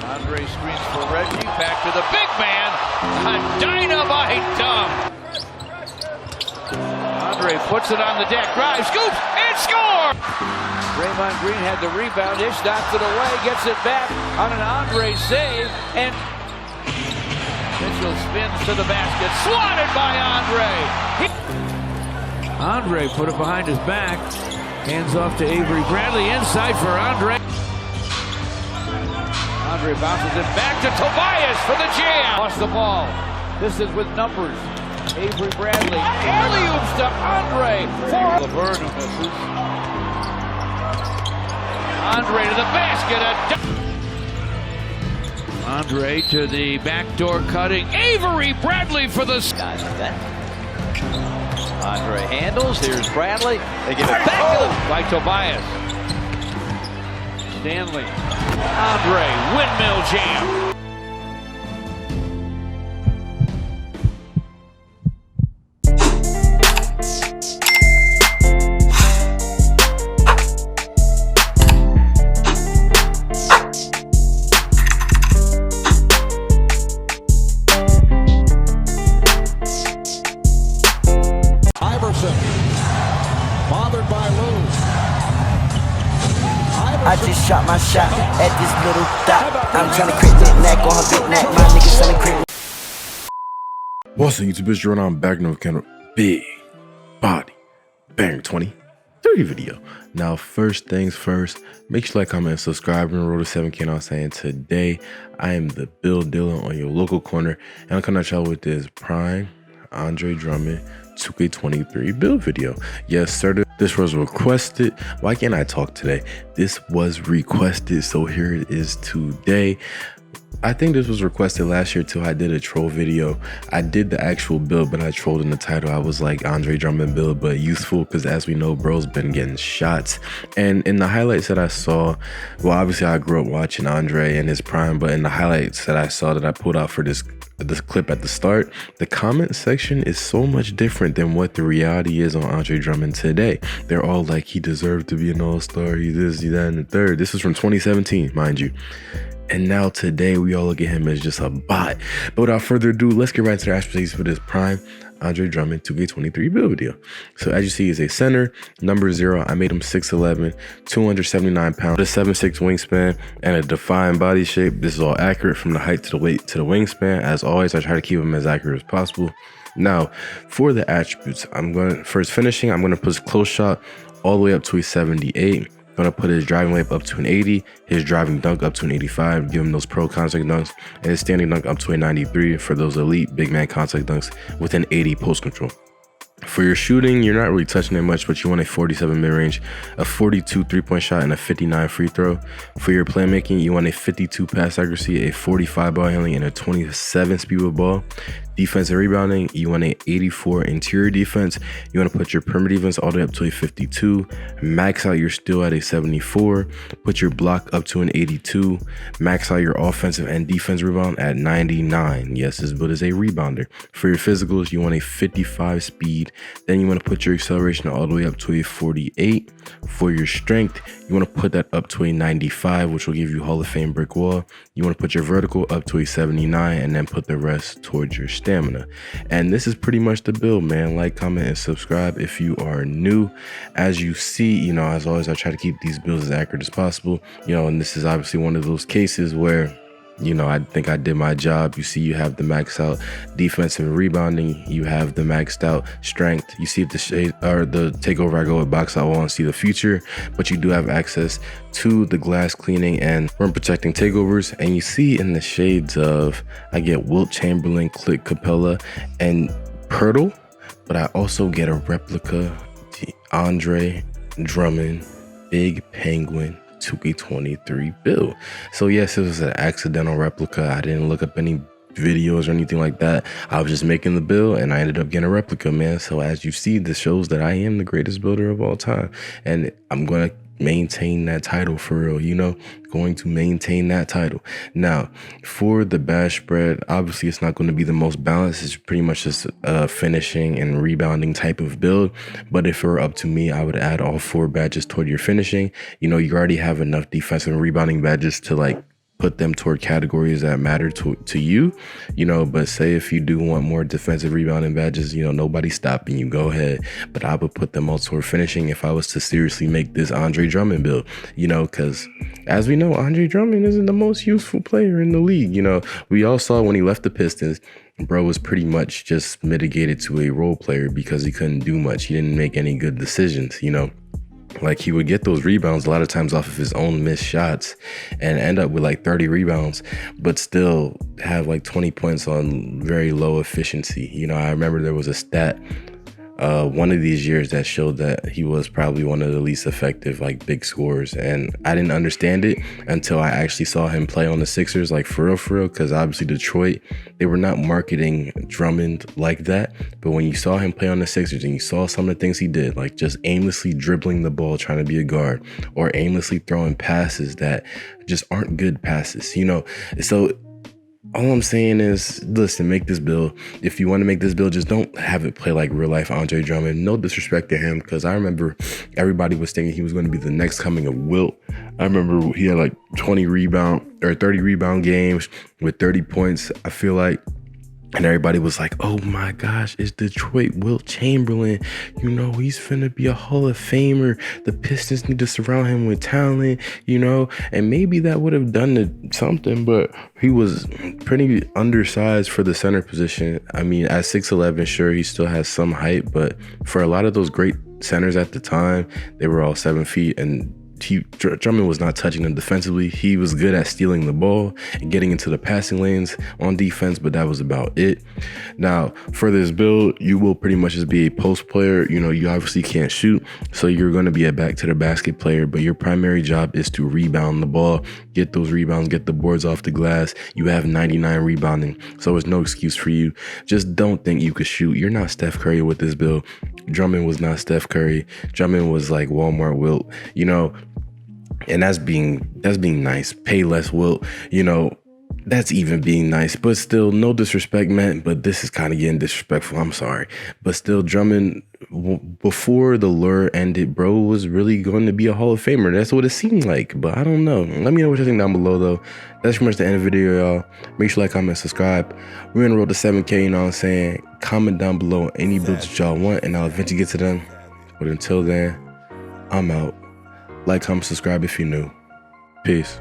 Andre screens for Reggie, back to the big man, a dynamite dunk. Andre puts it on the deck, drives, scoops, and scores! Draymond Green had the rebound, Ish knocks it away, gets it back on an Andre save, and Mitchell spins to the basket, swatted by Andre. Andre put it behind his back, hands off to Avery Bradley, inside for Andre. Andre bounces it back to Tobias for the jam. Lost the ball. This is with numbers. Avery Bradley. Alley-oops to Andre. Laverne who misses. Andre to the basket. Andre to the backdoor cutting. Avery Bradley for the... Guys like that. Andre handles. Here's Bradley. They give it back by Tobias. Stanley. Andre, windmill jam. Bothered by Lou. I just shot my shot at this little dot. I'm trying to crit that neck on her big neck. My niggas selling crit. What's up, YouTube? It's Drummond. I'm back with another big body banger 23 video. Now, first things first, make sure you like, comment, and subscribe, and roll to 7K. I'm saying today I am the build dealer on your local corner, and I'm coming at y'all with this prime Andre Drummond 2K23 build video. Yes, sir. This was requested. Why can't I talk today? This was requested, so here it is today. I think this was requested last year too. I did a troll video. I did the actual build, but I trolled in the title. I was like, Andre Drummond build, but useful, because as we know, bro's been getting shots. And in the highlights that I saw, well, obviously I grew up watching Andre in his prime, but in the highlights that I saw that I pulled out for this clip at the start, the comment section is so much different than what the reality is on Andre Drummond today. They're all like, he deserved to be an all-star, he this, he that, and the third. This was from 2017, mind you. And now today we all look at him as just a bot. But without further ado, let's get right to the attributes for this prime Andre Drummond 2K23 build video. So as you see, he's a center, number 0. I made him 6'11", 279 pounds, a 7'6" wingspan, and a defined body shape. This is all accurate from the height to the weight to the wingspan. As always, I try to keep him as accurate as possible. Now, for the attributes, I'm going to, first finishing, I'm going to put his close shot all the way up to a 78. Gonna put his driving layup up to an 80, his driving dunk up to an 85, give him those pro contact dunks, and his standing dunk up to a 93 for those elite big man contact dunks with an 80 post control. For your shooting, you're not really touching it much, but you want a 47 mid-range, a 42 three-point shot, and a 59 free throw. For your playmaking, you want a 52 pass accuracy, a 45 ball handling, and a 27 speed with ball. Defensive rebounding, you want a 84 interior defense. You want to put your perimeter defense all the way up to a 52. Max out your steal at a 74. Put your block up to an 82. Max out your offensive and defense rebound at 99. Yes, this build is a rebounder. For your physicals, you want a 55 speed. Then you want to put your acceleration all the way up to a 48. For your strength, you want to put that up to a 95, which will give you Hall of Fame brick wall. You want to put your vertical up to a 79, and then put the rest towards your stamina. And this is pretty much the build, man. Like, comment, and subscribe if you are new. As you see, you know, as always, I try to keep these builds as accurate as possible, you know, and this is obviously one of those cases where, you know, I think I did my job. You see, you have the maxed out defensive rebounding, you have the maxed out strength. You see, if the shade or the takeover, I go with box out wall and see the future, but you do have access to the glass cleaning and rim protecting takeovers. And you see in the shades of, I get Wilt Chamberlain, Click Capella, and Pirtle, but I also get a replica Andre Drummond Big Penguin 2K23 build. So yes, it was an accidental replica. I didn't look up any videos or anything like that. I was just making the build and I ended up getting a replica, man. So as you see, this shows that I am the greatest builder of all time, and I'm gonna maintain that title for real, you know, going to maintain that title. Now, for the badge spread, obviously it's not going to be the most balanced. It's pretty much just a finishing and rebounding type of build. But if it were up to me, I would add all 4 badges toward your finishing. You know, you already have enough defensive and rebounding badges to like put them toward categories that matter to you, you know. But say if you do want more defensive rebounding badges, you know, nobody's stopping you, go ahead. But I would put them all toward finishing if I was to seriously make this Andre Drummond build, you know, because as we know, Andre Drummond isn't the most useful player in the league. You know, we all saw when he left the Pistons, bro was pretty much just mitigated to a role player because he couldn't do much. He didn't make any good decisions, you know. Like, he would get those rebounds a lot of times off of his own missed shots and end up with like 30 rebounds, but still have like 20 points on very low efficiency. You know, I remember there was a stat one of these years that showed that he was probably one of the least effective like big scorers, and I didn't understand it until I actually saw him play on the Sixers, like for real, because obviously Detroit, they were not marketing Drummond like that. But when you saw him play on the Sixers and you saw some of the things he did, like just aimlessly dribbling the ball trying to be a guard, or aimlessly throwing passes that just aren't good passes, you know. So all I'm saying is, listen, make this build. If you want to make this build, just don't have it play like real life Andre Drummond. No disrespect to him, because I remember everybody was thinking he was going to be the next coming of Wilt. I remember he had like 30 rebound games with 30 points, I feel like. And everybody was like, oh my gosh, it's Detroit Wilt Chamberlain. You know, he's finna be a Hall of Famer. The Pistons need to surround him with talent, you know? And maybe that would have done something, but he was pretty undersized for the center position. I mean, at 6'11", sure, he still has some height, but for a lot of those great centers at the time, they were all 7 feet, and Drummond was not touching them defensively. He was good at stealing the ball and getting into the passing lanes on defense, but that was about it. Now, for this build, you will pretty much just be a post player. You know, you obviously can't shoot, so you're going to be a back to the basket player, but your primary job is to rebound the ball, get those rebounds, get the boards off the glass. You have 99 rebounding, so there's no excuse for you. Just don't think you could shoot. You're not Steph Curry with this build. Drummond was not Steph Curry. Drummond was like Walmart Wilt, you know. And that's being nice. Pay less Wilt, you know, that's even being nice. But still, no disrespect, man, but this is kind of getting disrespectful, I'm sorry. But still, Drummond, before the lure ended, bro was really going to be a Hall of Famer. That's what it seemed like, but I don't know. Let me know what you think down below, though. That's pretty much the end of the video, y'all. Make sure to like, comment, subscribe. We're on the road to 7K, you know what I'm saying? Comment down below any builds that y'all want, and I'll eventually get to them. But until then, I'm out. Like, comment, subscribe if you're new. Peace.